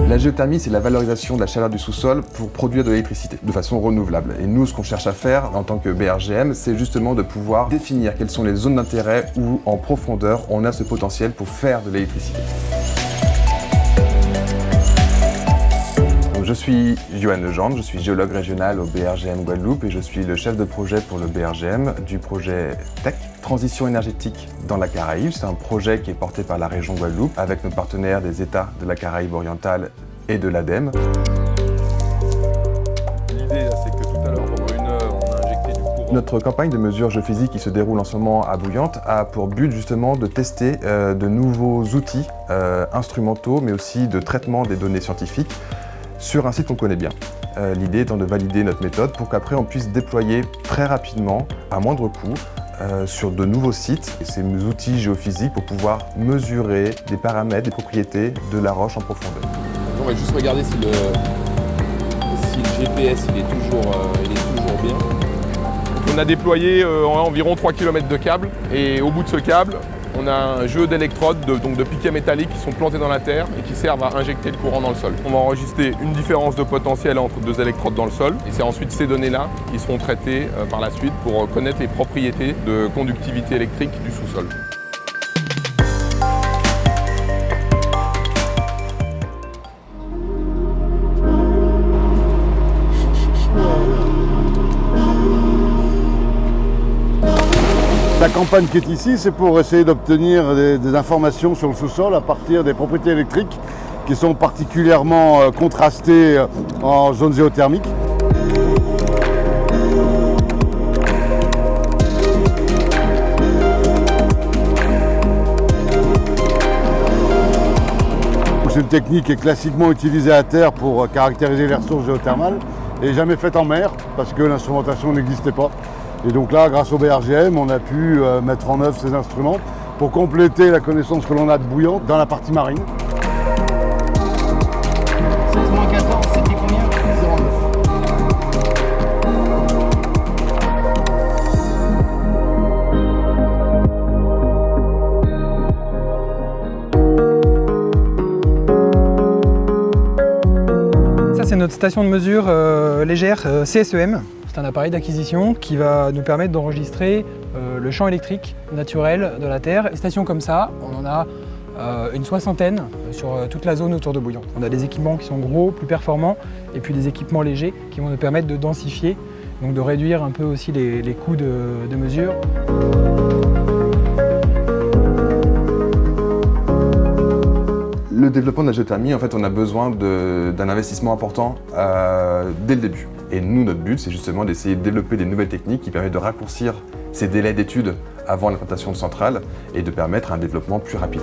La géothermie, c'est la valorisation de la chaleur du sous-sol pour produire de l'électricité de façon renouvelable. Et nous, ce qu'on cherche à faire en tant que BRGM, c'est justement de pouvoir définir quelles sont les zones d'intérêt où, en profondeur, on a ce potentiel pour faire de l'électricité. Je suis Johan Legendre, je suis géologue régional au BRGM Guadeloupe et je suis le chef de projet pour le BRGM du projet TEC, Transition énergétique dans la Caraïbe. C'est un projet qui est porté par la région Guadeloupe avec nos partenaires des États de la Caraïbe orientale et de l'ADEME. L'idée, c'est que tout à l'heure, pendant 1 heure, on a injecté du courant. Notre campagne de mesures géophysiques qui se déroule en ce moment à Bouillante a pour but justement de tester de nouveaux outils instrumentaux mais aussi de traitement des données scientifiques sur un site qu'on connaît bien. L'idée étant de valider notre méthode pour qu'après on puisse déployer très rapidement, à moindre coût, sur de nouveaux sites, ces outils géophysiques pour pouvoir mesurer des paramètres, des propriétés de la roche en profondeur. On va juste regarder si le GPS il est toujours bien. Donc on a déployé environ 3 km de câble et au bout de ce câble, on a un jeu d'électrodes, donc de piquets métalliques qui sont plantés dans la terre et qui servent à injecter le courant dans le sol. On va enregistrer une différence de potentiel entre 2 électrodes dans le sol et c'est ensuite ces données-là qui seront traitées par la suite pour connaître les propriétés de conductivité électrique du sous-sol. La campagne qui est ici, c'est pour essayer d'obtenir des informations sur le sous-sol à partir des propriétés électriques qui sont particulièrement contrastées en zone géothermique. C'est une technique qui est classiquement utilisée à terre pour caractériser les ressources géothermales et jamais faite en mer parce que l'instrumentation n'existait pas. Et donc là, grâce au BRGM, on a pu mettre en œuvre ces instruments pour compléter la connaissance que l'on a de Bouillante dans la partie marine. 16 moins 14, c'était combien? 09. Ça, c'est notre station de mesure légère CSEM. C'est un appareil d'acquisition qui va nous permettre d'enregistrer le champ électrique naturel de la Terre. Des stations comme ça, on en a une 60aine sur toute la zone autour de Bouillante. On a des équipements qui sont gros, plus performants, et puis des équipements légers qui vont nous permettre de densifier, donc de réduire un peu aussi les coûts de mesure. Le développement de la géothermie, en fait, on a besoin d'un investissement important dès le début. Et nous, notre but, c'est justement d'essayer de développer des nouvelles techniques qui permettent de raccourcir ces délais d'études avant l'implantation de centrales et de permettre un développement plus rapide.